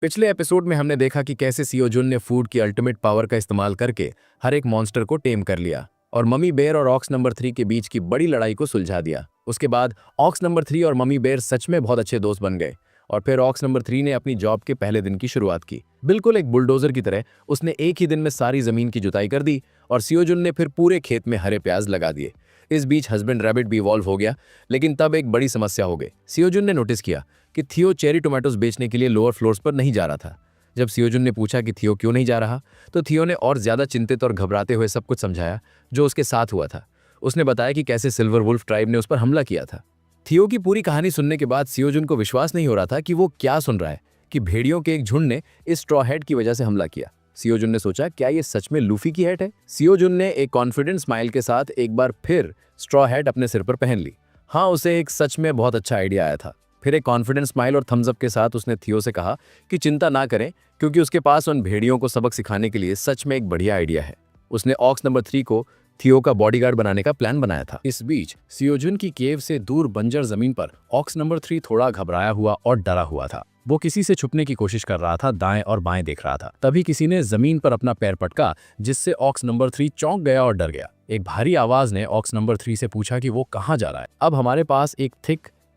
पिछले एपिसोड में हमने देखा कि कैसे सियो जुन ने फूड की अल्टीमेट पावर का इस्तेमाल करके हर एक मॉन्स्टर को टेम कर लिया और मम्मी बेर और ऑक्स नंबर 3 के बीच की बड़ी लड़ाई को सुलझा दिया। उसके बाद ऑक्स नंबर 3 और मम्मी बेर सच में बहुत अच्छे दोस्त बन गए और फिर ऑक्स नंबर 3 ने अपनी जॉब के पहले दिन की शुरुआत की। बिल्कुल एक बुलडोजर की तरह उसने एक ही दिन में सारी जमीन की जुताई कर दी और सियो जुन ने फिर पूरे खेत में हरे प्याज लगा दिए। इस बीच हस्बैंड रैबिट भी इवॉल्व हो गया, लेकिन तब एक बड़ी समस्या हो गई। सियो जुन ने नोटिस किया कि थियो चेरी टोमेटोज बेचने के लिए लोअर फ्लोर्स पर नहीं जा रहा था। जब सियो जुन ने पूछा कि थियो क्यों नहीं जा रहा, तो थियो ने और ज्यादा चिंतित और घबराते हुए सब कुछ समझाया जो उसके साथ हुआ था। उसने बताया कि कैसे सिल्वर वुल्फ ट्राइब ने उस पर हमला किया था। थियो की पूरी कहानी सुनने के बाद सियो जुन को विश्वास नहीं हो रहा था कि वो क्या सुन रहा है, कि भेड़ियों के एक झुंड ने इस स्ट्रॉ हैट की वजह से हमला किया। सियो जुन ने सोचा, क्या ये सच में लूफी की हैट है? सियो जुन ने एक कॉन्फिडेंट स्माइल के साथ एक बार फिर स्ट्रॉ हैट अपने सिर पर पहन ली। हाँ, उसे एक सच में बहुत अच्छा आइडिया आया था। फिर एक कॉन्फिडेंट स्माइल और थम्स अप के साथ उसने थियो से कहा कि चिंता ना करें, क्योंकि उसके पास उन भेड़ियों को सबक सिखाने के लिए सच में एक बढ़िया आइडिया है। उसने ऑक्स नंबर 3 को थियो का बॉडीगार्ड बनाने का प्लान बनाया था। इस बीच सियोजुन की केव से दूर बंजर जमीन पर ऑक्स नंबर 3 थोड़ा घबराया हुआ और डरा हुआ था। वो किसी से छुपने की कोशिश कर रहा था, दाएं और बाएं देख रहा था। तभी किसी ने जमीन पर अपना पैर पटका, जिससे ऑक्स नंबर 3 चौंक गया और डर गया। एक भारी आवाज ने ऑक्स नंबर 3 से पूछा कि वो कहाँ जा रहा है। अब हमारे पास एक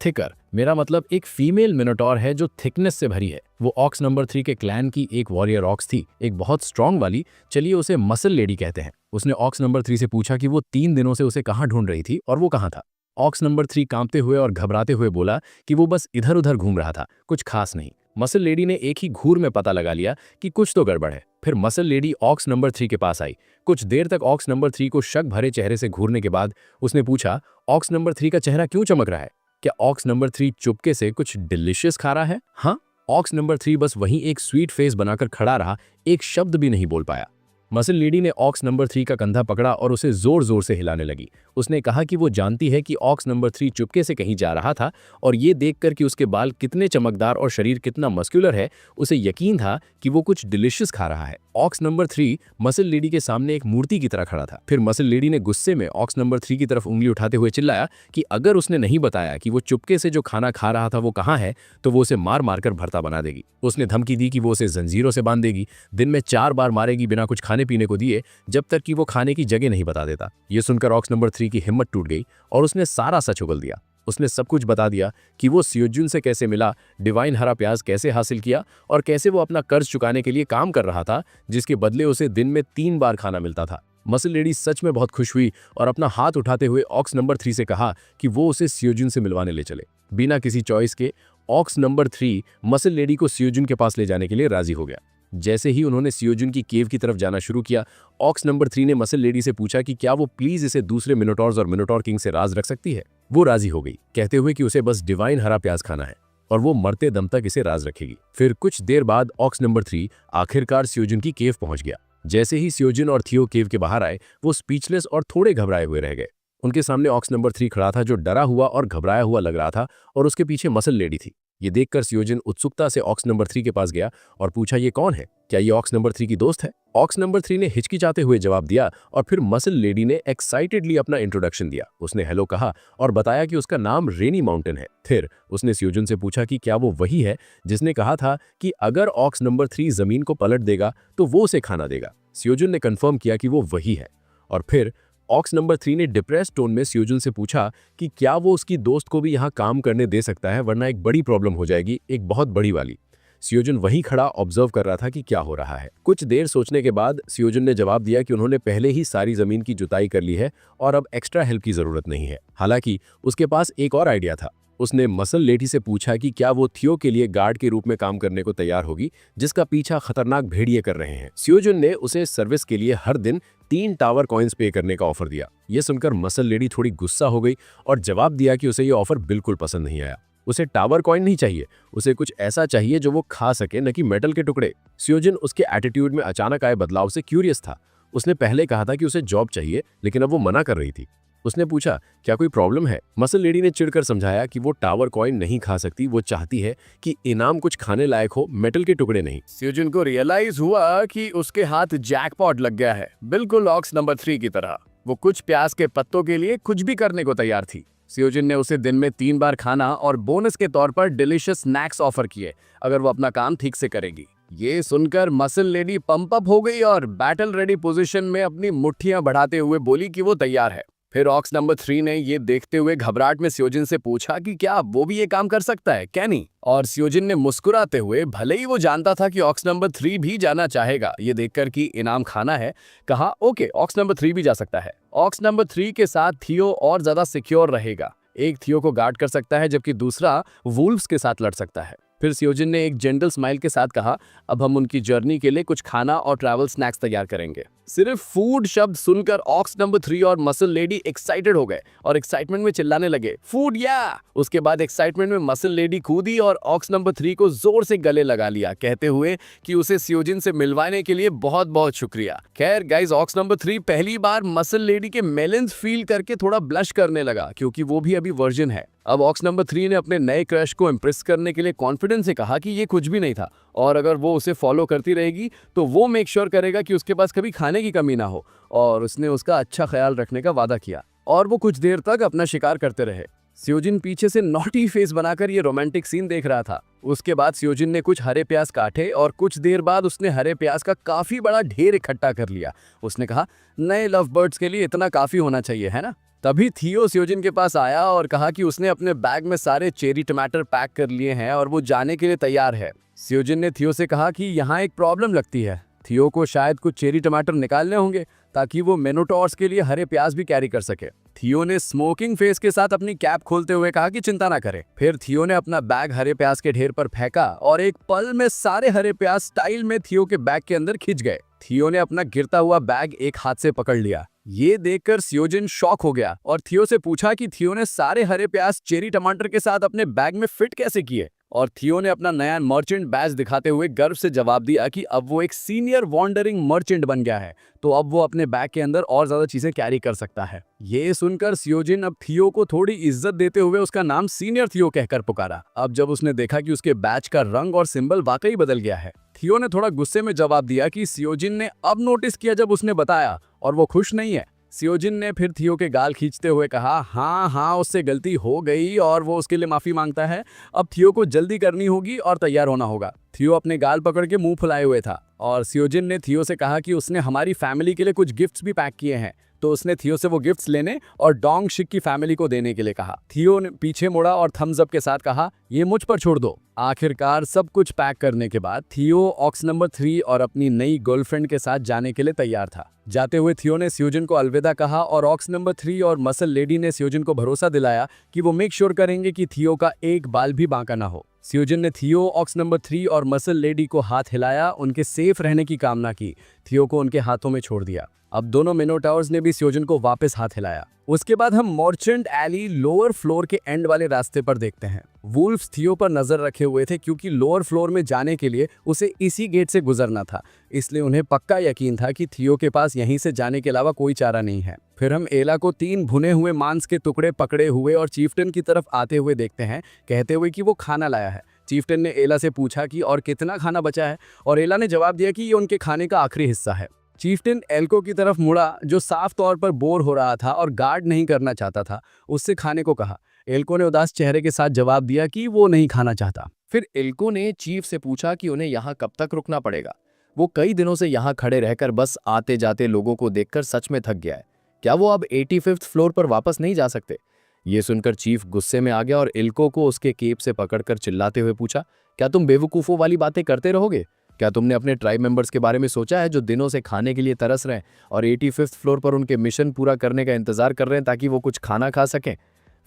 थिकर, मेरा मतलब एक फीमेल मिनोटॉर है जो थिकनेस से भरी है। वो ऑक्स नंबर 3 के क्लैन की एक वॉरियर ऑक्स थी, एक बहुत स्ट्रांग वाली। चलिए उसे मसल लेडी कहते हैं। उसने ऑक्स नंबर 3 से पूछा कि वो 3 दिनों से उसे कहाँ ढूंढ रही थी और वो कहाँ था। ऑक्स नंबर 3 कांपते हुए और घबराते हुए बोला कि वो बस इधर उधर घूम रहा था, कुछ खास नहीं। मसल लेडी ने एक ही घूर में पता लगा लिया कि कुछ तो गड़बड़ है। फिर मसल लेडी ऑक्स नंबर 3 के पास आई। कुछ देर तक ऑक्स नंबर 3 को शक भरे चेहरे से घूरने के बाद उसने पूछा, ऑक्स नंबर 3 का चेहरा क्यों चमक रहा है? क्या ऑक्स नंबर 3 चुपके से कुछ डिलीशियस खा रहा है? हाँ। ऑक्स नंबर 3 बस वहीं एक स्वीट फेस बनाकर खड़ा रहा, एक शब्द भी नहीं बोल पाया। मसल लेडी ने ऑक्स नंबर 3 का कंधा पकड़ा और उसे जोर जोर से हिलाने लगी। उसने कहा कि वो जानती है कि ऑक्स नंबर 3 चुपके से कहीं जा रहा था और ये देखकर कि उसके बाल कितने चमकदार और शरीर कितना मस्कुलर है, उसे यकीन था कि वो कुछ डिलीशियस खा रहा है। ऑक्स नंबर 3 मसल लेडी के सामने एक मूर्ति की तरह खड़ा था। फिर मसल लेडी ने गुस्से में ऑक्स नंबर 3 की तरफ उंगली उठाते हुए चिल्लाया कि अगर उसने नहीं बताया कि वो चुपके से जो खाना खा रहा था वो कहाँ है, तो वो उसे मार मार कर भरता बना देगी। उसने धमकी दी कि वो उसे जंजीरों से बांध देगी, दिन में 4 बार मारेगी बिना कुछ खाने पीने को दिए, जब तक कि वो खाने की जगह नहीं बता देता। ये सुनकर ऑक्स नंबर 3 की हिम्मत टूट गई और उसने सारा सच उगल दिया। उसने सब कुछ बता दिया कि वो सियोजुन से कैसे मिला, डिवाइन हरा प्याज कैसे हासिल किया और कैसे वो अपना कर्ज चुकाने के लिए काम कर रहा था, जिसके बदले उसे दिन में 3 बार खाना मिलता था। मसल लेडी सच में बहुत खुश हुई और अपना हाथ उठाते हुए ऑक्स नंबर 3 से कहा कि वो उसे सियोजुन से मिलवाने ले चले। बिना किसी चॉइस के ऑक्स नंबर 3 मसल लेडी को सियोजुन के पास ले जाने के लिए राजी हो गया। जैसे ही उन्होंने सियोजुन की केव की तरफ जाना शुरू किया, ऑक्स नंबर 3 ने मसल लेडी से पूछा कि क्या वो प्लीज इसे दूसरे मिनोटॉर्स और मिनोटॉर किंग से राज रख सकती है। वो राजी हो गई, कहते हुए कि उसे बस डिवाइन हरा प्याज खाना है और वो मरते दम तक इसे राज रखेगी। फिर कुछ देर बाद ऑक्स नंबर 3 आखिरकार सियोजुन की केव पहुंच गया। जैसे ही सियोजुन और थियो केव के बाहर आए, वो स्पीचलेस और थोड़े घबराए हुए रह गए। उनके सामने ऑक्स नंबर 3 खड़ा था, जो डरा हुआ और घबराया हुआ लग रहा था, और उसके पीछे मसल लेडी थी। ये देखकर सियोजुन उत्सुकता से ऑक्स नंबर 3 के पास गया और पूछा, ये कौन है? क्या ये ऑक्स नंबर 3 की दोस्त है? ऑक्स नंबर 3 ने हिचकिचाते हुए जवाब दिया और फिर मसल लेडी ने एक्साइटेडली अपना इंट्रोडक्शन दिया। उसने हेलो कहा और बताया कि उसका नाम रेनी माउंटेन है। फिर उसने सियोजुन से पूछा कि क्या वो वही है जिसने कहा था कि अगर ऑक्स नंबर 3 जमीन को पलट देगा तो वो उसे खाना देगा। सियोजुन ने कंफर्म किया कि वो वही है। और फिर ऑक्स नंबर 3 ने डिप्रेस्ड टोन में सियोजुन से पूछा कि क्या वो उसकी दोस्त को भी यहाँ काम करने दे सकता है, वरना एक बड़ी प्रॉब्लम हो जाएगी, एक बहुत बड़ी वाली। सियोजुन वहीं खड़ा ऑब्जर्व कर रहा था कि क्या हो रहा है। कुछ देर सोचने के बाद सियोजुन ने जवाब दिया कि उन्होंने पहले ही सारी जमीन की जुताई कर ली है और अब एक्स्ट्रा हेल्प की जरूरत नहीं है। हालांकि उसके पास एक और आइडिया था। उसने मसल लेडी से पूछा कि क्या वो थियो के लिए गार्ड के रूप में काम करने को तैयार होगी, जिसका पीछा खतरनाक भेड़िए कर रहे हैं। सियोजुन ने उसे सर्विस के लिए हर दिन 3 टावर कॉइन्स पे करने का ऑफर दिया। ये सुनकर मसल लेडी थोड़ी गुस्सा हो गई और जवाब दिया कि उसे ये ऑफर बिल्कुल पसंद नहीं आया। उसे टावर कॉइन नहीं चाहिए, उसे कुछ ऐसा चाहिए जो वो खा सके, न कि मेटल के टुकड़े। सियोजुन उसके एटीट्यूड में अचानक आए बदलाव से क्यूरियस था। उसने पहले कहा था कि उसे जॉब चाहिए, लेकिन अब वो मना कर रही थी। उसने पूछा, क्या कोई प्रॉब्लम है? मसल लेडी ने चिढ़कर समझाया कि वो टावर कॉइन नहीं खा सकती, वो चाहती है कि इनाम कुछ खाने लायक हो, मेटल के टुकड़े नहीं। सियोजुन को रियलाइज हुआ कि उसके हाथ जैकपॉट लग गया है, बिल्कुल ऑक्स नंबर 3 की तरह। वो कुछ प्याज के पत्तों के लिए कुछ भी करने को तैयार थी। सियोजिन ने उसे दिन में 3 बार खाना और बोनस के तौर पर डिलीशियस स्नैक्स ऑफर किए अगर वो अपना काम ठीक से करेगी। ये सुनकर मसल लेडी पंप अप हो गई और बैटल रेडी पोजीशन में अपनी मुट्ठियां बढ़ाते हुए बोली कि वो तैयार है। फिर ऑक्स नंबर 3 ने ये देखते हुए घबराहट में सियोजिन से पूछा कि क्या वो भी ये काम कर सकता है, कैनी? और सियोजिन ने मुस्कुराते हुए, भले ही वो जानता था कि ऑक्स नंबर 3 भी जाना चाहेगा ये देखकर कि इनाम खाना है, कहा ओके ऑक्स नंबर 3 भी जा सकता है। ऑक्स नंबर 3 के साथ थियो और ज्यादा सिक्योर रहेगा। एक थियो को गार्ड कर सकता है जबकि दूसरा वुल्व्स के साथ लड़ सकता है। फिर सियोजिन ने एक जेंटल स्माइल के साथ कहा, अब हम उनकी जर्नी के लिए कुछ खाना और ट्रैवल स्नैक्स तैयार करेंगे। सिर्फ फूड शब्द सुनकर ऑक्स नंबर 3 और मसल लेडी एक्साइटेड हो गए और एक्साइटमेंट में चिल्लाने लगे, फूड या! उसके बाद एक्साइटमेंट में मसल लेडी कूदी और ऑक्स नंबर 3 को जोर से गले लगा लिया, कहते हुए कि उसे सियोजिन से मिलवाने के लिए बहुत बहुत शुक्रिया। खैर गाइस, ऑक्स नंबर 3 पहली बार मसल लेडी के मेलेंस फील करके थोड़ा ब्लश करने लगा क्योंकि वो भी अभी वर्जिन है। अब ऑक्स नंबर 3 ने अपने नए क्रश को इम्प्रेस करने के लिए कॉन्फिडेंस से कहा कि ये कुछ भी नहीं था और अगर वो उसे फॉलो करती रहेगी तो वो मेक श्योर करेगा कि उसके पास कभी खाने की कमी ना हो, और उसने उसका अच्छा ख्याल रखने का वादा किया और वो कुछ देर तक अपना शिकार करते रहे। सियोजिन पीछे से नॉटी फेस बनाकर ये रोमांटिक सीन देख रहा था। उसके बाद सियोजिन ने कुछ हरे प्याज काटे और कुछ देर बाद उसने हरे प्याज का काफी बड़ा ढेर इकट्ठा कर लिया। उसने कहा, नए लव बर्ड्स के लिए इतना काफी होना चाहिए, है ना? तभी थियो सियोजिन के पास आया और कहा कि उसने अपने बैग में सारे चेरी टमाटर पैक कर लिए हैं और वो जाने के लिए तैयार है। सियोजिन ने थियो से कहा कि यहाँ एक प्रॉब्लम लगती है। थियो को शायद कुछ चेरी टमाटर निकालने होंगे ताकि वो मिनोटॉर्स के लिए हरे प्याज भी कैरी कर सके। थियो ने स्मोकिंग फेस के साथ अपनी कैप खोलते हुए कहा कि चिंता ना करे। फिर थियो ने अपना बैग हरे प्याज के ढेर पर फेंका और एक पल में सारे हरे प्याज स्टाइल में थियो के बैग के अंदर खिंच गए। थियो ने अपना गिरता हुआ बैग एक हाथ से पकड़ लिया। ये देखकर सियोजिन शॉक हो गया और थियो से पूछा कि थियो ने सारे हरे प्याज चेरी टमाटर के साथ अपने बैग में फिट कैसे किए। और थियो ने अपना नया मर्चेंट बैज दिखाते हुए गर्व से जवाब दिया कि अब वो एक सीनियर वॉन्डरिंग मर्चेंट बन गया है, तो अब वो अपने बैग के अंदर और ज्यादा चीजें कैरी कर सकता है। ये सुनकर सियोजिन अब थियो को थोड़ी इज्जत देते हुए उसका नाम सीनियर थियो कहकर पुकारा। अब जब उसने देखा कि उसके बैच का रंग और सिंबल वाकई बदल गया है, थियो ने थोड़ा गुस्से में जवाब दिया कि सियोजिन ने अब नोटिस किया जब उसने बताया और वो खुश नहीं है। सियोजिन ने फिर थियो के गाल खींचते हुए कहा, हाँ उससे गलती हो गई और वो उसके लिए माफी मांगता है। अब थियो को जल्दी करनी होगी और तैयार होना होगा। थियो अपने गाल पकड़ के मुंह फुलाए हुए था और सियोजिन ने थियो से कहा कि उसने हमारी फैमिली के लिए कुछ गिफ्ट्स भी पैक किए हैं, तो उसने थियो से वो गिफ्ट्स लेने और डोंग शिक की फैमिली को देने के लिए कहा। थियो ने पीछे मुड़ा और थम्स अप के साथ कहा, ये मुझ पर छोड़ दो। आखिरकार सब कुछ पैक करने के बाद थियो ऑक्स नंबर 3 और अपनी नई गर्लफ्रेंड के साथ जाने के लिए तैयार था। जाते हुए थियो ने सियोजिन को अलविदा कहा और ऑक्स नंबर 3 और मसल लेडी ने सियोजिन को भरोसा दिलाया कि वो मेक श्योर करेंगे कि थियो का एक बाल भी बांका ना हो। सियोजिन ने थियो, ऑक्स नंबर 3 और मसल लेडी को हाथ हिलाया, उनके सेफ रहने की कामना की। थियो को उनके हाथों में छोड़ दिया। अब दोनों मिनोटावर्स ने भी सियोजिन को वापस हाथ हिलाया। उसके बाद हम मर्चेंट एली लोअर फ्लोर के एंड वाले रास्ते पर देखते हैं। वुल्फ्स थियो पर नजर रखे हुए थे क्योंकि लोअर फ्लोर में जाने के लिए उसे इसी गेट से गुजरना था, इसलिए उन्हें पक्का यकीन था कि थियो के पास यहीं से जाने के अलावा कोई चारा नहीं है। फिर हम एला को 3 भुने हुए मांस के टुकड़े पकड़े हुए और चीफ्टन की तरफ आते हुए देखते हैं, कहते हुए कि वो खाना लाया है। चीफ्टन ने एला से पूछा कि और कितना खाना बचा है, और एला ने जवाब दिया कि ये उनके खाने का आखिरी हिस्सा है। चीफ्टन एल्को की तरफ मुड़ा जो साफ तौर पर बोर हो रहा था और गार्ड नहीं करना चाहता था, उससे खाने को कहा। एल्को ने उदास चेहरे के साथ जवाब दिया कि वो नहीं खाना चाहता। फिर एल्को ने चीफ से पूछा कि उन्हें यहाँ कब तक रुकना पड़ेगा। वो कई दिनों से यहाँ खड़े रहकर बस आते जाते लोगों को देखकर सच में थक गया है। क्या वो अब 85th फ्लोर पर वापस नहीं जा सकते? ये सुनकर चीफ गुस्से में आ गया और एल्को को उसके केप से पकड़कर चिल्लाते हुए पूछा, क्या तुम बेवकूफ़ों वाली बातें करते रहोगे? क्या तुमने अपने ट्राइब मेंबर्स के बारे में सोचा है जो दिनों से खाने के लिए तरस रहे हैं और 85th फ्लोर पर उनके मिशन पूरा करने का इंतजार कर रहे हैं ताकि वो कुछ खाना खा सकें?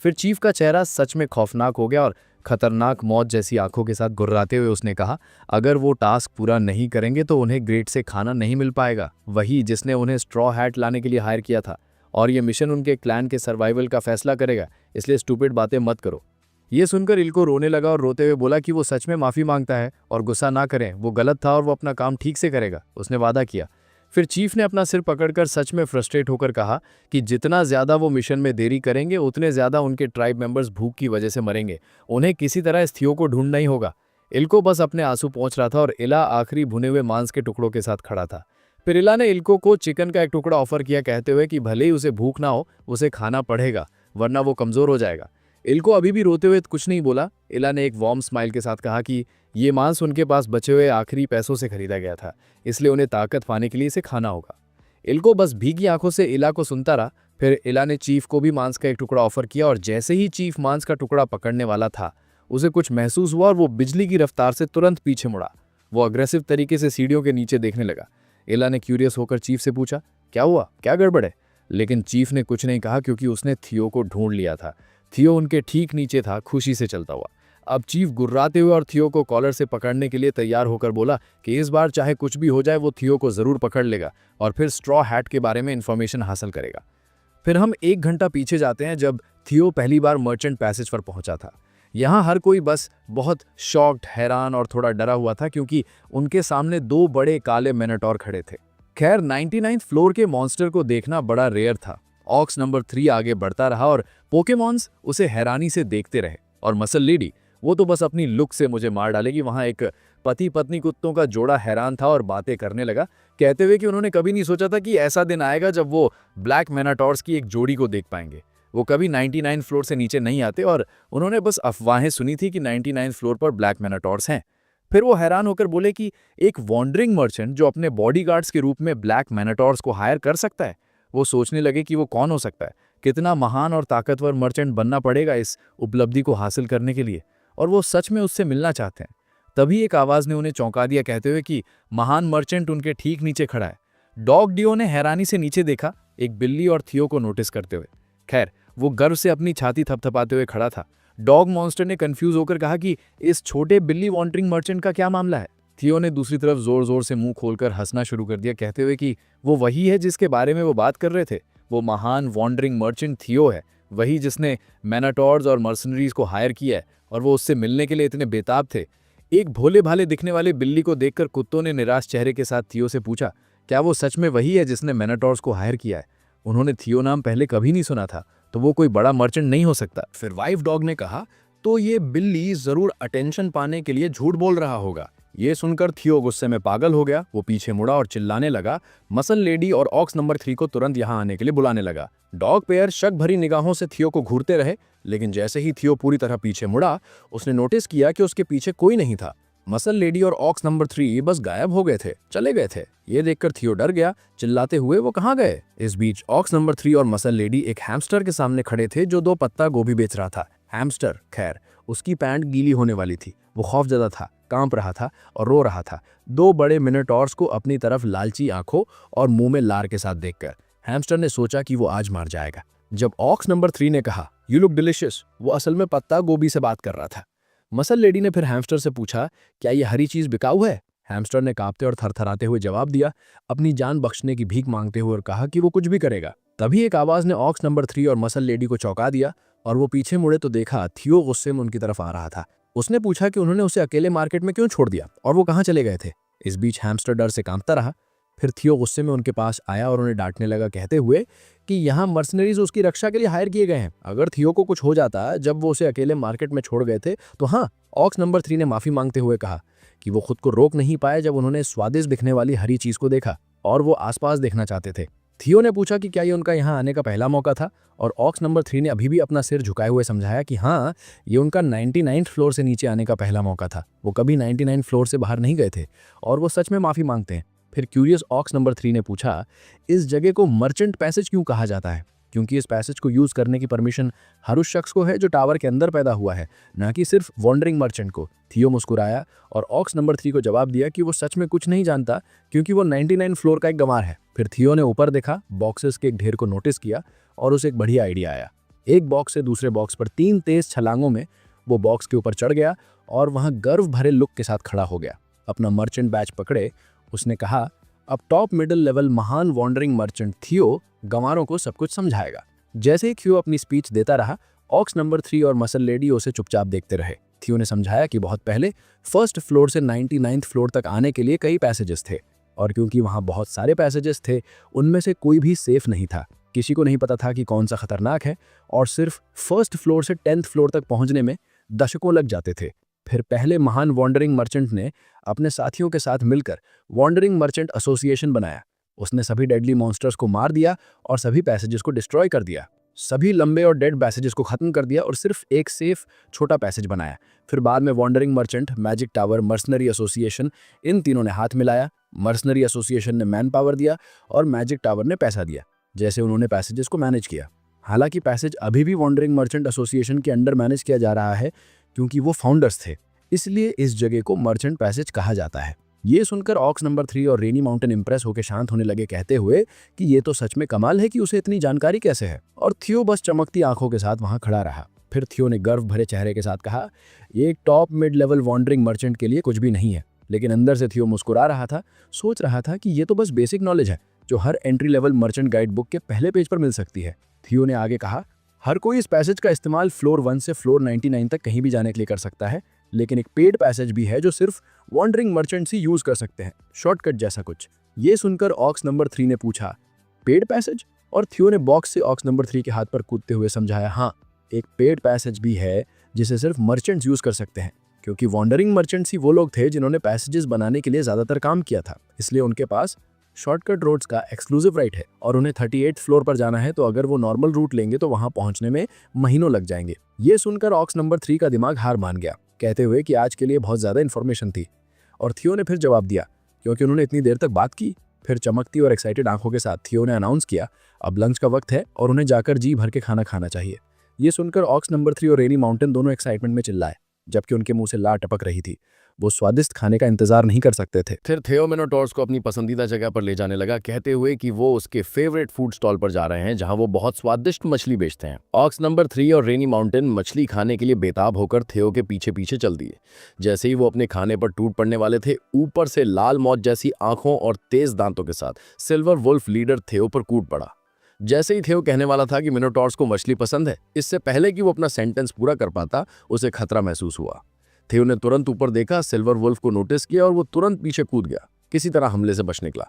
फिर चीफ का चेहरा सच में खौफनाक हो गया और खतरनाक मौत जैसी आंखों के साथ गुर्राते हुए उसने कहा, अगर वो टास्क पूरा नहीं करेंगे तो उन्हें ग्रेट से खाना नहीं मिल पाएगा, वही जिसने उन्हें स्ट्रॉ हैट लाने के लिए हायर किया था, और ये मिशन उनके क्लैन के सर्वाइवल का फैसला करेगा, इसलिए स्टूपिड बातें मत करो। ये सुनकर इल्को रोने लगा और रोते हुए बोला कि वो सच में माफ़ी मांगता है और गुस्सा ना करें, वो गलत था और वो अपना काम ठीक से करेगा, उसने वादा किया। फिर चीफ ने अपना सिर पकड़कर सच में फ्रस्ट्रेट होकर कहा कि जितना ज़्यादा वो मिशन में देरी करेंगे उतने ज़्यादा उनके ट्राइब मेंबर्स भूख की वजह से मरेंगे, उन्हें किसी तरह इस थियो को ढूंढना ही होगा। इल्को बस अपने आंसू पहुँच रहा था और इला आखिरी भुने हुए मांस के टुकड़ों के साथ खड़ा था। फिर इला ने इल्को को चिकन का एक टुकड़ा ऑफर किया, कहते हुए कि भले ही उसे भूख ना हो, उसे खाना पड़ेगा, वरना वो कमज़ोर हो जाएगा। इल्को अभी भी रोते हुए कुछ नहीं बोला। इला ने एक वार्म स्माइल के साथ कहा कि ये मांस उनके पास बचे हुए आखिरी पैसों से खरीदा गया था, इसलिए उन्हें ताकत पाने के लिए इसे खाना होगा। इल्को बस भीगी आंखों से इला को सुनता रहा। फिर इला ने चीफ को भी मांस का एक टुकड़ा ऑफर किया और जैसे ही चीफ मांस का टुकड़ा पकड़ने वाला था, उसे कुछ महसूस हुआ और वो बिजली की रफ्तार से तुरंत पीछे मुड़ा। वो अग्रेसिव तरीके से सीढ़ियों के नीचे देखने लगा। इला ने क्यूरियस होकर चीफ से पूछा, क्या हुआ, क्या गड़बड़ है? लेकिन चीफ ने कुछ नहीं कहा क्योंकि उसने थियो को ढूंढ लिया था। थियो उनके ठीक नीचे था, खुशी से चलता हुआ। अब चीफ गुर्राते हुए और थियो को कॉलर से पकड़ने के लिए तैयार होकर बोला कि इस बार चाहे कुछ भी हो जाए वो थियो को जरूर पकड़ लेगा और फिर स्ट्रॉ हैट के बारे में इंफॉर्मेशन हासिल करेगा। फिर हम 1 घंटा पीछे जाते हैं जब थियो पहली बार मर्चेंट पैसेज पर पहुंचा था। यहाँ हर कोई बस बहुत शॉक्ड, हैरान और थोड़ा डरा हुआ था क्योंकि उनके सामने 2 बड़े काले मिनोटॉर खड़े थे। खैर 99th फ्लोर के मॉन्स्टर को देखना बड़ा रेयर था। ऑक्स नंबर 3 आगे बढ़ता रहा और पोकेमॉन्स उसे हैरानी से देखते रहे। और मसल लेडी, वो तो बस अपनी लुक से मुझे मार डालेगी। वहाँ एक पति पत्नी कुत्तों का जोड़ा हैरान था और बातें करने लगा, कहते हुए कि उन्होंने कभी नहीं सोचा था कि ऐसा दिन आएगा जब वो ब्लैक मिनोटॉर्स की एक जोड़ी को देख पाएंगे। वो कभी 99 फ्लोर से नीचे नहीं आते और उन्होंने बस अफवाहें सुनी थी कि 99 फ्लोर पर ब्लैक मिनोटॉर्स हैं। फिर वो हैरान होकर बोले कि एक वॉन्डरिंग मर्चेंट जो अपने बॉडीगार्ड्स के रूप में ब्लैक मिनोटॉर्स को हायर कर सकता है। वो सोचने लगे कि वो कौन हो सकता है, कितना महान और ताकतवर मर्चेंट बनना पड़ेगा इस उपलब्धि को हासिल करने के लिए, और वो सच में उससे मिलना चाहते हैं। तभी एक आवाज़ ने उन्हें चौंका दिया, कहते हुए कि महान मर्चेंट उनके ठीक नीचे खड़ा है। डॉग डियो ने हैरानी से नीचे देखा, एक बिल्ली और थियो को नोटिस करते हुए। खैर वो गर्व से अपनी छाती थपथपाते हुए खड़ा था। डॉग मॉन्स्टर ने कंफ्यूज होकर कहा कि इस छोटे बिल्ली वॉन्डरिंग मर्चेंट का क्या मामला है? थियो ने दूसरी तरफ जोर जोर से मुंह खोलकर हंसना शुरू कर दिया, कहते हुए कि वो वही है जिसके बारे में वो बात कर रहे थे। वो महान वॉन्डरिंग मर्चेंट थियो है, वही जिसने मैनाटॉर्स और मर्सनरीज को हायर किया है, और वो उससे मिलने के लिए इतने बेताब थे। एक भोले भाले दिखने वाले बिल्ली को देखकर कुत्तों ने निराश चेहरे के साथ थियो से पूछा, क्या वो सच में वही है जिसने मैनाटॉर्स को हायर किया है? उन्होंने थियो नाम पहले कभी नहीं सुना था, तो वो कोई बड़ा मर्चेंट नहीं हो सकता। फिर वाइफ डॉग ने कहा, तो ये बिल्ली जरूर अटेंशन पाने के लिए झूठ बोल रहा होगा। ये सुनकर थियो गुस्से में पागल हो गया। वो पीछे मुड़ा और चिल्लाने लगा। मसल लेडी और ऑक्स नंबर 3 को तुरंत यहाँ आने के लिए बुलाने लगा। डॉग पेयर शक भरी निगाहों से थियो को घूरते रहे, लेकिन जैसे ही थियो पूरी तरह पीछे मुड़ा, उसने नोटिस किया कि उसके पीछे कोई नहीं था। मसल लेडी और ऑक्स नंबर 3 बस गायब हो गए थे, चले गए थे। ये देखकर थियो डर गया, चिल्लाते हुए वो कहाँ गए? इस बीच ऑक्स नंबर 3 और मसल लेडी एक हैमस्टर के सामने खड़े थे जो 2 पत्ता गोभी बेच रहा था। हैमस्टर, खैर उसकी पैंट गीली होने वाली थी। वो खौफजदा था, कांप रहा था और रो रहा था, 2 बड़े मिनोटॉर्स को अपनी तरफ लालची आंखों और मुंह में लार के साथ देखकर। हैमस्टर ने सोचा कि वो आज मार जाएगा। जब ऑक्स नंबर 3 ने कहा, यू लुक डिलिशियस, वो असल में पत्ता गोभी से बात कर रहा था। मसल लेडी ने फिर हैमस्टर से पूछा, क्या ये हरी चीज बिकाऊ है? हैमस्टर ने कांपते और थरथराते हुए जवाब दिया, अपनी जान बख्शने की भीख मांगते हुए, और कहा कि वो कुछ भी करेगा। तभी एक आवाज ने ऑक्स नंबर 3 और मसल लेडी को चौंका दिया और वो पीछे मुड़े तो देखा थियो गुस्से में उनकी तरफ आ रहा था। उसने पूछा कि उन्होंने उसे अकेले मार्केट में क्यों छोड़ दिया और वो कहाँ चले गए थे। इस बीच हैमस्टर डर से कांपता रहा। फिर थियो गुस्से में उनके पास आया और उन्हें डांटने लगा, कहते हुए कि यहाँ मर्सनरीज उसकी रक्षा के लिए हायर किए गए हैं। अगर थियो को कुछ हो जाता जब वो उसे अकेले मार्केट में छोड़ गए थे तो हाँ। ऑक्स नंबर 3 ने माफी मांगते हुए कहा कि वो खुद को रोक नहीं पाए जब उन्होंने स्वादिष्ट दिखने वाली हरी चीज को देखा और वो आसपास देखना चाहते थे। थियो ने पूछा कि क्या ये उनका यहाँ आने का पहला मौका था, और ऑक्स नंबर 3 ने अभी भी अपना सिर झुकाए हुए समझाया कि हाँ, ये उनका 99 फ्लोर से नीचे आने का पहला मौका था। वो कभी 99 फ्लोर से बाहर नहीं गए थे और वो सच में माफी मांगते हैं। फिर क्यूरियस ऑक्स नंबर 3 ने पूछा, इस जगह को मर्चेंट पैसेज क्यों कहा जाता है? क्योंकि इस पैसेज को यूज करने की परमिशन हर उस शख्स को है जो टावर के अंदर पैदा हुआ है, न कि सिर्फ वॉन्डरिंग मर्चेंट को। थियो मुस्कुराया और ऑक्स नंबर 3 को जवाब दिया कि वो सच में कुछ नहीं जानता क्योंकि वो 99 फ्लोर का एक गंवार है। फिर थियो ने ऊपर देखा, बॉक्सेस के एक ढेर को नोटिस किया और उसे एक बढ़िया आइडिया आया। एक बॉक्स से दूसरे बॉक्स पर 3 तेज छलांगों में वो बॉक्स के ऊपर चढ़ गया और वहां गर्व भरे लुक के साथ खड़ा हो गया। अपना मर्चेंट बैच पकड़े उसने कहा, अब टॉप मिडिल लेवल महान वॉन्डरिंग मर्चेंट थियो गंवारों को सब कुछ समझाएगा। जैसे ही थियो अपनी स्पीच देता रहा, ऑक्स नंबर 3 और मसल लेडी उसे चुपचाप देखते रहे। थियो ने समझाया कि बहुत पहले फर्स्ट फ्लोर से 99th फ्लोर तक आने के लिए कई पैसेजेस थे, और क्योंकि वहां बहुत सारे पैसेजेस थे, उनमें से कोई भी सेफ नहीं था। किसी को नहीं पता था कि कौन सा खतरनाक है, और सिर्फ फर्स्ट फ्लोर से 10th फ्लोर तक पहुंचने में दशकों लग जाते थे। फिर पहले महान वॉन्डरिंग मर्चेंट ने अपने साथियों के साथ मिलकर वॉन्डरिंग मर्चेंट एसोसिएशन बनाया। उसने सभी डेडली मॉन्स्टर्स को मार दिया और सभी पैसेजेस को डिस्ट्रॉय कर दिया। सभी लंबे और डेड पैसेजेस को खत्म कर दिया और सिर्फ एक सेफ छोटा पैसेज बनाया। फिर बाद में wandering merchant, magic tower, mercenary association, इन तीनों ने हाथ मिलाया। मर्सनरी एसोसिएशन ने मैन पावर दिया और मैजिक टावर ने पैसा दिया। जैसे उन्होंने पैसेजेस को मैनेज किया। हालांकि पैसेज अभी भी वॉन्डरिंग मर्चेंट एसोसिएशन के अंडर मैनेज किया जा रहा है, क्योंकि वो फाउंडर्स थे, इसलिए इस जगह को मर्चेंट पैसेज कहा जाता है। ये सुनकर ऑक्स नंबर 3 और रेनी माउंटेन इंप्रेस होकर शांत होने लगे, कहते हुए कि ये तो सच में कमाल है कि उसे इतनी जानकारी कैसे है। और थियो बस चमकती आंखों के साथ वहां खड़ा रहा। फिर थियो ने गर्व भरे चेहरे के साथ कहा, ये एक top mid level wandering merchant के लिए कुछ भी नहीं है। लेकिन अंदर से थियो मुस्कुरा रहा था, सोच रहा था कि ये तो बस बेसिक नॉलेज है जो हर entry level merchant guide book के पहले पेज पर मिल सकती है। थियो ने आगे कहा, हर कोई इस पैसेज का इस्तेमाल फ्लोर 1 से फ्लोर 99 तक कहीं भी जाने के लिए कर सकता है, लेकिन एक पेड पैसेज भी है जो सिर्फ वॉन्डरिंग मर्चेंट्स ही यूज कर सकते हैं, शॉर्टकट जैसा कुछ। ये सुनकर ऑक्स नंबर 3 ने पूछा, पेड पैसेज? और थियो ने बॉक्स से ऑक्स नंबर 3 के हाथ पर कूदते हुए समझाया, हाँ, एक पेड पैसेज भी है जिसे सिर्फ मर्चेंट्स यूज कर सकते हैं, क्योंकि वॉन्डरिंग मर्चेंट्स ही वो लोग थे जिन्होंने पैसेजेस बनाने के लिए ज्यादातर काम किया था, इसलिए उनके पास शॉर्टकट रोड्स का एक्सक्लूसिव राइट है। और उन्हें 38 फ्लोर पर जाना है, तो अगर वो नॉर्मल रूट लेंगे तो वहां पहुंचने में महीनों लग जाएंगे। ये सुनकर ऑक्स नंबर 3 का दिमाग हार मान गया, कहते हुए कि आज के लिए बहुत ज्यादा इन्फॉर्मेशन थी। और थियो ने फिर जवाब दिया, क्योंकि उन्होंने इतनी देर तक बात की। फिर चमकती और एक्साइटेड आंखों के साथ थियो ने अनाउंस किया, अब लंच का वक्त है और उन्हें जाकर जी भर के खाना खाना चाहिए। ये सुनकर ऑक्स नंबर 3 और रेनी माउंटेन दोनों एक्साइटमेंट में चिल्लाए, जबकि उनके मुंह से लार टपक रही थी। वो स्वादिष्ट खाने का इंतजार नहीं कर सकते थे। फिर थियो मिनोटॉर्स को अपनी पसंदीदा जगह पर ले जाने लगा, कहते हुए कि वो उसके फेवरेट फूड स्टॉल पर जा रहे हैं जहां वो बहुत स्वादिष्ट मछली बेचते हैं। ऑक्स नंबर 3 और रेनी माउंटेन मछली खाने के लिए बेताब होकर थियो के पीछे पीछे चल दिए। जैसे ही वो अपने खाने पर टूट पड़ने वाले थे, ऊपर से लाल मौत जैसी आंखों और तेज दांतों के साथ सिल्वर वुल्फ लीडर थियो पर कूद पड़ा। जैसे ही थियो कहने वाला था कि मिनोटॉर्स को मछली पसंद है, इससे पहले कि वो अपना सेंटेंस पूरा कर पाता, उसे खतरा महसूस हुआ। थियो ने तुरंत ऊपर देखा, सिल्वर वुल्फ को नोटिस किया और वो तुरंत पीछे कूद गया, किसी तरह हमले से बच निकला।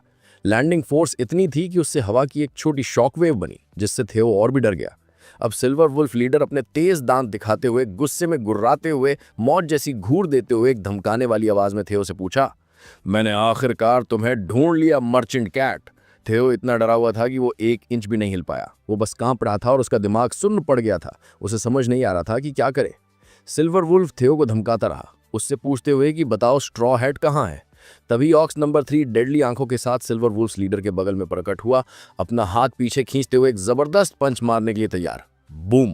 लैंडिंग फोर्स इतनी थी कि उससे हवा की एक छोटी शॉकवेव बनी, जिससे थियो और भी डर गया। अब सिल्वर वुल्फ लीडर अपने तेज दांत दिखाते हुए, गुस्से में गुर्राते हुए, मौत जैसी घूर देते हुए एक धमकाने वाली आवाज में थियो से पूछा, मैंने आखिरकार तुम्हें ढूंढ लिया मर्चेंट कैट। थियो इतना डरा हुआ था कि वो 1 इंच भी नहीं हिल पाया। वो बस कांप रहा था और उसका दिमाग सुन्न पड़ गया था। उसे समझ नहीं आ रहा था कि क्या करे। सिल्वर वुल्फ थियो को धमकाता रहा, उससे पूछते हुए कि बताओ स्ट्रॉ हैट कहाँ है। तभी ऑक्स नंबर 3 डेडली आंखों के साथ सिल्वर वुल्फ लीडर के बगल में प्रकट हुआ, अपना हाथ पीछे खींचते हुए एक जबरदस्त पंच मारने के लिए तैयार। बूम!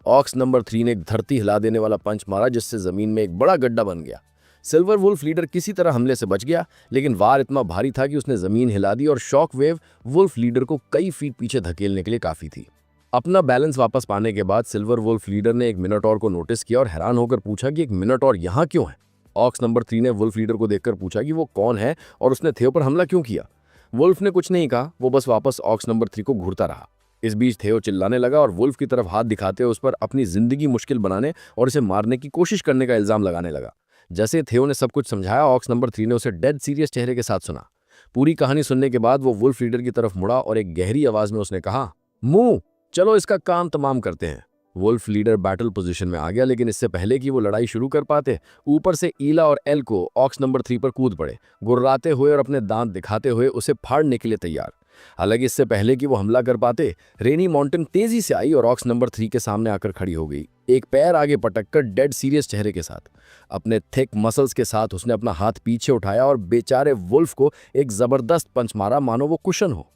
ऑक्स नंबर 3 ने एक धरती हिला देने वाला पंच मारा, जिससे जमीन में एक बड़ा गड्ढा बन गया। सिल्वर वुल्फ लीडर किसी तरह हमले से बच गया, लेकिन वार इतना भारी था कि उसने जमीन हिला दी और शॉक वेव वुल्फ लीडर को कई फीट पीछे धकेलने के लिए काफी थी। अपना बैलेंस वापस पाने के बाद सिल्वर वुल्फ लीडर ने एक मिनोटॉर को नोटिस किया और हैरान होकर पूछा कि एक मिनोटॉर यहाँ क्यों है। ऑक्स नंबर 3 ने वुल्फ लीडर को देखकर पूछा कि वो कौन है और उसने थियो पर हमला क्यों किया। वुल्फ ने कुछ नहीं कहा, वो बस वापस ऑक्स नंबर 3 को घूरता रहा। इस बीच थियो चिल्लाने लगा और वुल्फ की तरफ हाथ दिखाते हुए उस पर अपनी जिंदगी मुश्किल बनाने और इसे मारने की कोशिश करने का इल्जाम लगाने लगा। जैसे थियो ने सब कुछ समझाया, ऑक्स नंबर 3 ने उसे डेड सीरियस चेहरे के साथ सुना। पूरी कहानी सुनने के बाद वो वुल्फ लीडर की तरफ मुड़ा और एक गहरी आवाज में उसने कहा, मुंह चलो इसका काम तमाम करते हैं। वुल्फ लीडर बैटल पोजीशन में आ गया, लेकिन इससे पहले कि वो लड़ाई शुरू कर पाते, ऊपर से ईला और एल को ऑक्स नंबर 3 पर कूद पड़े, गुर्राते हुए और अपने दांत दिखाते हुए उसे फाड़ने के लिए तैयार। हालांकि इससे पहले कि वो हमला कर पाते, रेनी माउंटेन तेजी से आई और ऑक्स नंबर 3 के सामने आकर खड़ी हो गई, एक पैर आगे पटककर डेड सीरियस चेहरे के साथ। अपने थिक मसल्स के साथ उसने अपना हाथ पीछे उठाया और बेचारे वुल्फ को एक जबरदस्त पंच मारा, मानो वो कुशन हो।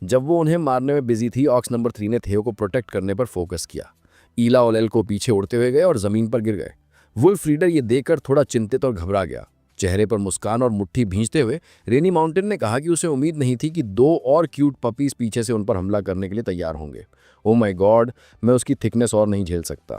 जब वो उन्हें मारने में बिजी थी, ऑक्स नंबर 3 ने थियो को प्रोटेक्ट करने पर फोकस किया। ईला और एल को पीछे उड़ते हुए गए और जमीन पर गिर गए। वुल्फ लीडर ये देखकर थोड़ा चिंतित और घबरा गया। चेहरे पर मुस्कान और मुट्ठी भींचते हुए रेनी माउंटेन ने कहा कि उसे उम्मीद नहीं थी कि 2 और क्यूट पपीज पीछे से उन पर हमला करने के लिए तैयार होंगे। ओ माय गॉड, मैं उसकी थिकनेस और नहीं झेल सकता।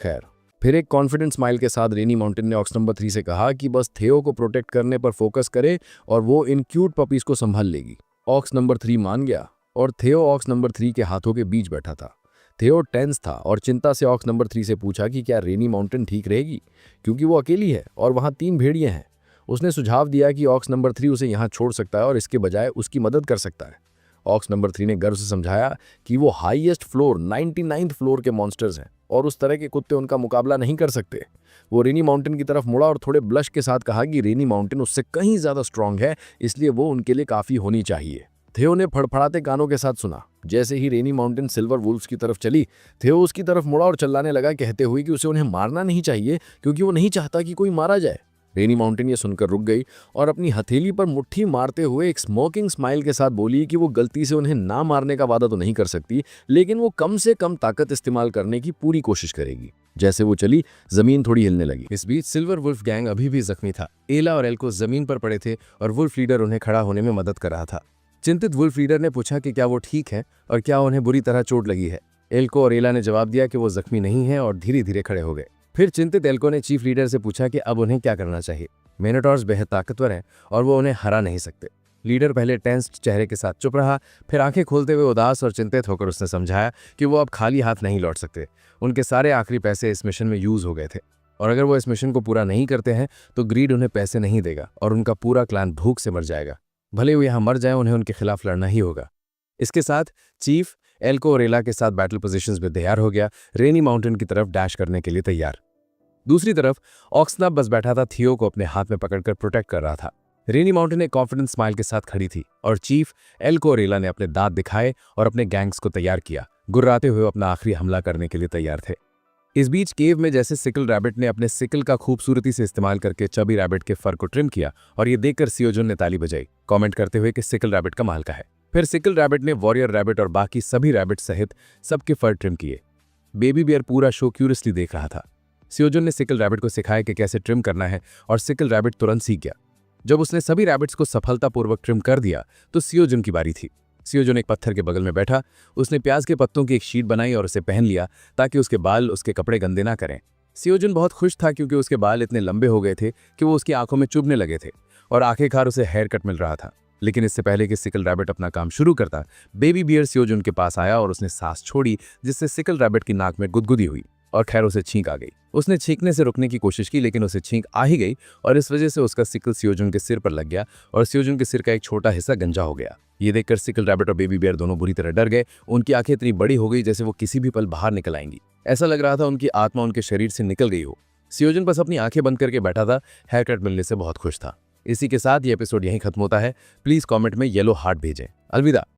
खैर, फिर एक कॉन्फिडेंट स्माइल के साथ रेनी माउंटेन ने ऑक्स नंबर 3 से कहा कि बस थियो को प्रोटेक्ट करने पर फोकस करे और वो इन क्यूट पपीज को संभाल लेगी। ऑक्स नंबर 3 मान गया और थियो ऑक्स नंबर 3 के हाथों के बीच बैठा था। थियो टेंस था और चिंता से ऑक्स नंबर 3 से पूछा कि क्या रेनी माउंटेन ठीक रहेगी, क्योंकि वो अकेली है और वहाँ 3 भेड़िए हैं। उसने सुझाव दिया कि ऑक्स नंबर 3 उसे यहाँ छोड़ सकता है और इसके बजाय उसकी मदद कर सकता है। ऑक्स नंबर 3 ने गर्व से समझाया कि वो हाईएस्ट फ्लोर 99th फ्लोर के मॉन्स्टर्स हैं और उस तरह के कुत्ते उनका मुकाबला नहीं कर सकते। वो रेनी माउंटेन की तरफ मुड़ा और थोड़े ब्लश के साथ कहा कि रेनी माउंटेन उससे कहीं ज़्यादा स्ट्रांग है, इसलिए वो उनके लिए काफ़ी होनी चाहिए। थियो ने फड़फड़ाते कानों के साथ सुना। जैसे ही रेनी माउंटेन सिल्वर वुल्फ्स की तरफ चली, थियो उसकी तरफ मुड़ा और चिल्लाने लगा, कहते हुए कि उसे उन्हें मारना नहीं चाहिए क्योंकि वो नहीं चाहता कि कोई मारा जाए। रेनी माउंटेन ये सुनकर रुक गई और अपनी हथेली पर मुट्ठी मारते हुए एक स्मोकिंग स्माइल के साथ बोली कि वो गलती से उन्हें ना मारने का वादा तो नहीं कर सकती, लेकिन वो कम से कम ताकत इस्तेमाल करने की पूरी कोशिश करेगी। जैसे वो चली, जमीन थोड़ी हिलने लगी। इस बीच सिल्वर वुल्फ गैंग अभी भी जख्मी था। एला और एल्को जमीन पर पड़े थे और वुल्फ लीडर उन्हें खड़ा होने में मदद कर रहा था। चिंतित वुल्फ लीडर ने पूछा कि क्या वो ठीक है और क्या उन्हें बुरी तरह चोट लगी है। एल्को और एला ने जवाब दिया कि वो जख्मी नहीं है और धीरे धीरे खड़े हो गए। फिर चिंतित एल्को ने चीफ लीडर से पूछा कि अब उन्हें क्या करना चाहिए। मिनोटॉर्स बेहद ताकतवर हैं और वो उन्हें हरा नहीं सकते। लीडर पहले टेंस्ड चेहरे के साथ चुप रहा, फिर आंखें खोलते हुए उदास और चिंतित होकर उसने समझाया कि वो अब खाली हाथ नहीं लौट सकते। उनके सारे आखिरी पैसे इस मिशन में यूज हो गए थे और अगर वो इस मिशन को पूरा नहीं करते हैं तो ग्रीड उन्हें पैसे नहीं देगा और उनका पूरा क्लैन भूख से मर जाएगा। भले वो यहाँ मर जाए, उन्हें उनके खिलाफ लड़ना ही होगा। इसके साथ चीफ एल्को और एला के साथ बैटल पोजीशंस में तैयार हो गया, रेनी माउंटेन की तरफ डैश करने के लिए तैयार। दूसरी तरफ ऑक्सनाब बस बैठा था, थियो को अपने हाथ में पकड़कर प्रोटेक्ट कर रहा था। रेनी माउंटेन एक कॉन्फिडेंट स्माइल के साथ खड़ी थी और चीफ एल्को और एला ने अपने दांत दिखाए और अपने गैंग्स को तैयार किया, गुर्राते हुए अपना आखिरी हमला करने के लिए तैयार थे। इस बीच केव में जैसे सिकल रैबिट ने अपने सिकल का खूबसूरती से इस्तेमाल करके चबी रैबिट के फर को ट्रिम किया और ये देखकर सियोजुन ने ताली बजाई, कमेंट करते हुए कि सिकल रैबिट कमाल का है। फिर सिकल रैबिट ने वॉरियर रैबिट और बाकी सभी रैबिट सहित सबके फर ट्रिम किए। बेबी बियर पूरा शो क्यूरियसली देख रहा था। सियोजुन ने सिकल रैबिट को सिखाया कि कैसे ट्रिम करना है और सिकल रैबिट तुरंत सीख गया। जब उसने सभी रैबिट्स को सफलतापूर्वक ट्रिम कर दिया तो सियोजुन की बारी थी। सियोजुन एक पत्थर के बगल में बैठा, उसने प्याज के पत्तों की एक शीट बनाई और उसे पहन लिया ताकि उसके बाल उसके कपड़े गंदे ना करें। सियोजुन बहुत खुश था क्योंकि उसके बाल इतने लंबे हो गए थे कि वो उसकी आंखों में चुभने लगे थे और आखिरकार उसे हेयर कट मिल रहा था। लेकिन इससे पहले कि सिकल रैबिट अपना काम शुरू करता, बेबी बियर सियोजुन के पास आया और उसने सांस छोड़ी, जिससे सिकल रैबिट की नाक में गुदगुदी हुई और खैर उसे छींक आ गई। उसने छींकने से रुकने की कोशिश की लेकिन उसे छींक आ ही गई और इस वजह से उसका सिकल सियोजुन के सिर पर लग गया और सियोजुन के सिर का एक छोटा हिस्सा गंजा हो गया। ये देखकर सिकल रैबिट और बेबी बियर दोनों बुरी तरह डर गए। उनकी आंखें इतनी बड़ी हो गई जैसे वो किसी भी पल बाहर निकल आएंगी। ऐसा लग रहा था उनकी आत्मा उनके शरीर से निकल गई हो। सियोजुन बस अपनी आंखें बंद करके बैठा था, हेयर कट मिलने से बहुत खुश था। इसी के साथ ये एपिसोड यहीं खत्म होता है। प्लीज कमेंट में येलो हार्ट भेजें। अलविदा।